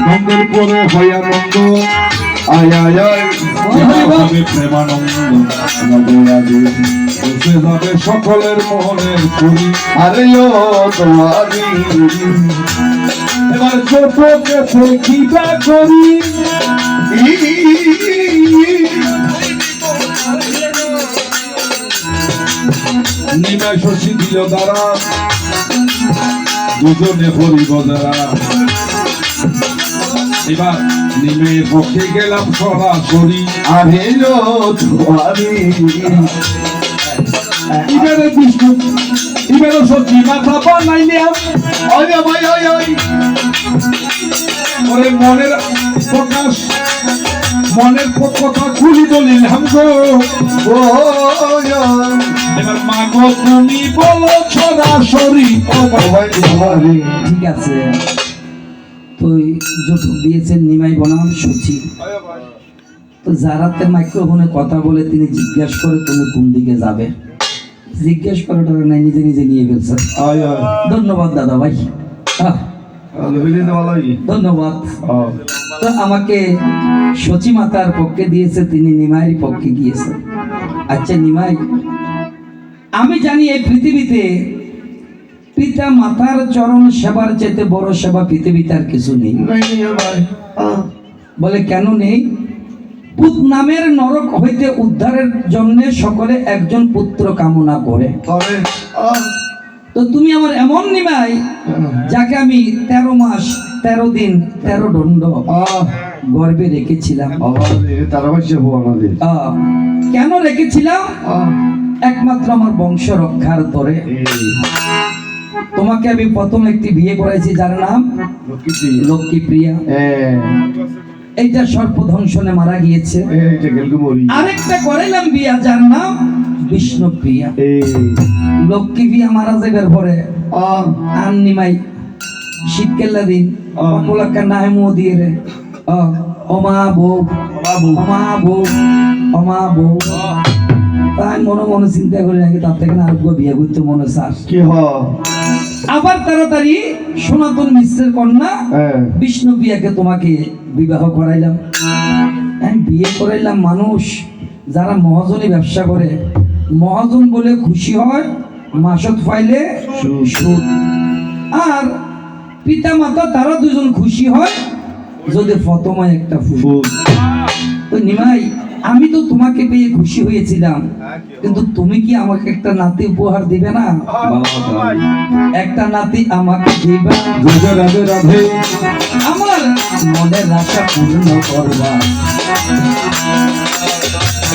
নন্দের পরে হয় আনন্দ, আয় আয় আয় হবে প্রেমানন্দ, বসে যাবে সকলের মনের করি। আরে ও তোমারি এবার ছোট কেছে কিবা করি, নিমাই শশী দিল দ্বারা দুজনে হরিব যারা। এবার নিমের পক্ষে গেলাম সরাসরি, আরে তোমারি এবারে বিষ্ণু এবারে সত্যি মাথা বানাইলাম, ওরে মনের প্রকাশ মনের কথা খুলি বলিলাম গো। এবার মা গো তুমি বলো সরাসরি। ঠিক আছে, তুই যৌতুক দিয়েছেন নিমাই বনাম সচি, তো যারাতে মাইক্রোফোনে কথা বলে তিনি জিজ্ঞেস করে তুমি কোন দিকে যাবে, জিজ্ঞেস করাটা নাই, নিজে নিজে নিয়ে ফেলছে। ধন্যবাদ দাদা ভাই, ধন্যবাদ। তো আমাকে সচি মাতার পক্ষে দিয়েছে, তিনি নিমাইয়ের পক্ষে গিয়েছে। আচ্ছা নিমাই, আমি জানি এই পৃথিবীতে পিতা মাতার চরণ সেবার চেয়ে বড় সেবা পৃথিবীতে আর কিছু নেই। বলে কেন নেই? পুত নামের নরক হইতে উদ্ধারের জন্য সকলে একজন পুত্র কামনা করে। তো তুমি আমার এমন নিমাই যাকে আমি 13 মাস 13 দিন 13 দণ্ড গর্ভে রেখেছিলাম। কেন রেখেছিলাম? একমাত্র আমার বংশ রক্ষার তরে। তোমাকে আমি প্রথম একটি বিয়ে করেছি যার নাম লক্ষ্মীপ্রিয়া। এইটা সর্পদংশনে মারা গিয়েছে। আরেকটা করাইলাম বিয়া যার নাম বিষ্ণুপ্রিয়া। লক্ষ্মীপ্রিয়া মারা যাবার পরে আন্নিমাই শীতকাল দিন অপলাক্কা নাই মো দিয়ে রে অমা বউ অমা বউ অমা বউ। তাই মনে মনে চিন্তা করে নাকি তার থেকে আর বিয়ে করতে মনে চাস কি আবার তাড়াতাড়ি সনাতন মিশ্রের কন্যা বিষ্ণুপ্রিয়াকে তোমাকে বিবাহ করাইলাম। বিয়ে করাইলাম মানুষ যারা মহাজনী ব্যবসা করে, মহাজন বলে খুশি হয়, মাসত পাইলে সুদ। আর পিতা মাতা তারা দুজন খুশি হয় যদি প্রথমে একটা ফুল। তো নিমাই, আমি তো তোমাকে পেয়ে খুশি হয়েছিলাম, কিন্তু তুমি কি আমাকে একটা নাতি উপহার দিবে না? একটা নাতি আমাকে দিবা, রাধে রাধে আমার মনের আশা পূর্ণ করবা।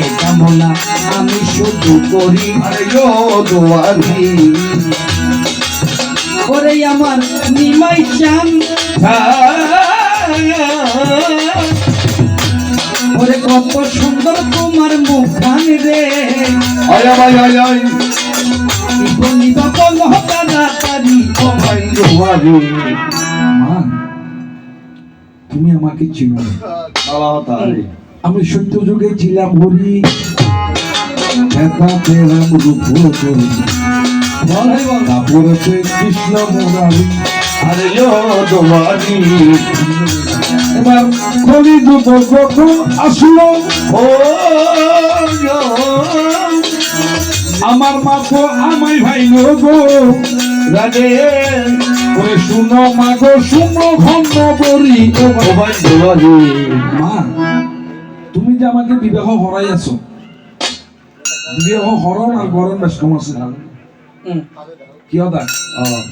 এটা মনে আমি শুধু করি, ওরে আমার নিমাই চান। ওরে কত সুন্দর তোমার মুখখান রে, তুমি আমাকে চিনো। আমি সত্য যুগে ছিলাম হরি, তারপরে কৃষ্ণ মুরারি। আরে তোমারি এবার কলি যুগ যখন আসলো, আমার মা তো আমায় ভাই গো রাজে, ওরে শুনো মা গো শুনো ঘন্ন বরি। মা, তুমি যে আমাকে বিবাহ হরাই আছো, বিবাহ হরণ আর গরম ব্যস্ত আছে কি হতা?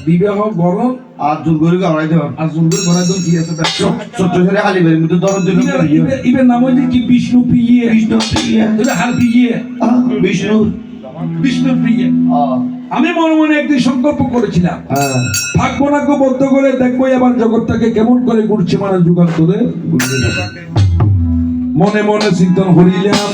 বিবাহ গরম আর জুলগরি গড়াই দেব, আর জুলগরি গড়াই দেব কি আছে? ছোট ছোট খালি বের মধ্যে দরদ দিল। ইবে নাম হইছে কি? বিষ্ণুপ্রিয়া। বিষ্ণুপ্রিয়া এটা হার প্রিয়া, বিষ্ণু বিষ্ণুপ্রিয়া। আমি মনে মনে একদিন সংকল্প করেছিলাম, থাকবো না গো বদ্ধ করে দেখবো এবার জগৎটাকে কেমন করে ঘুরছে মানুষ যুগান্তরে। মনে মনে চিন্তন করিলাম,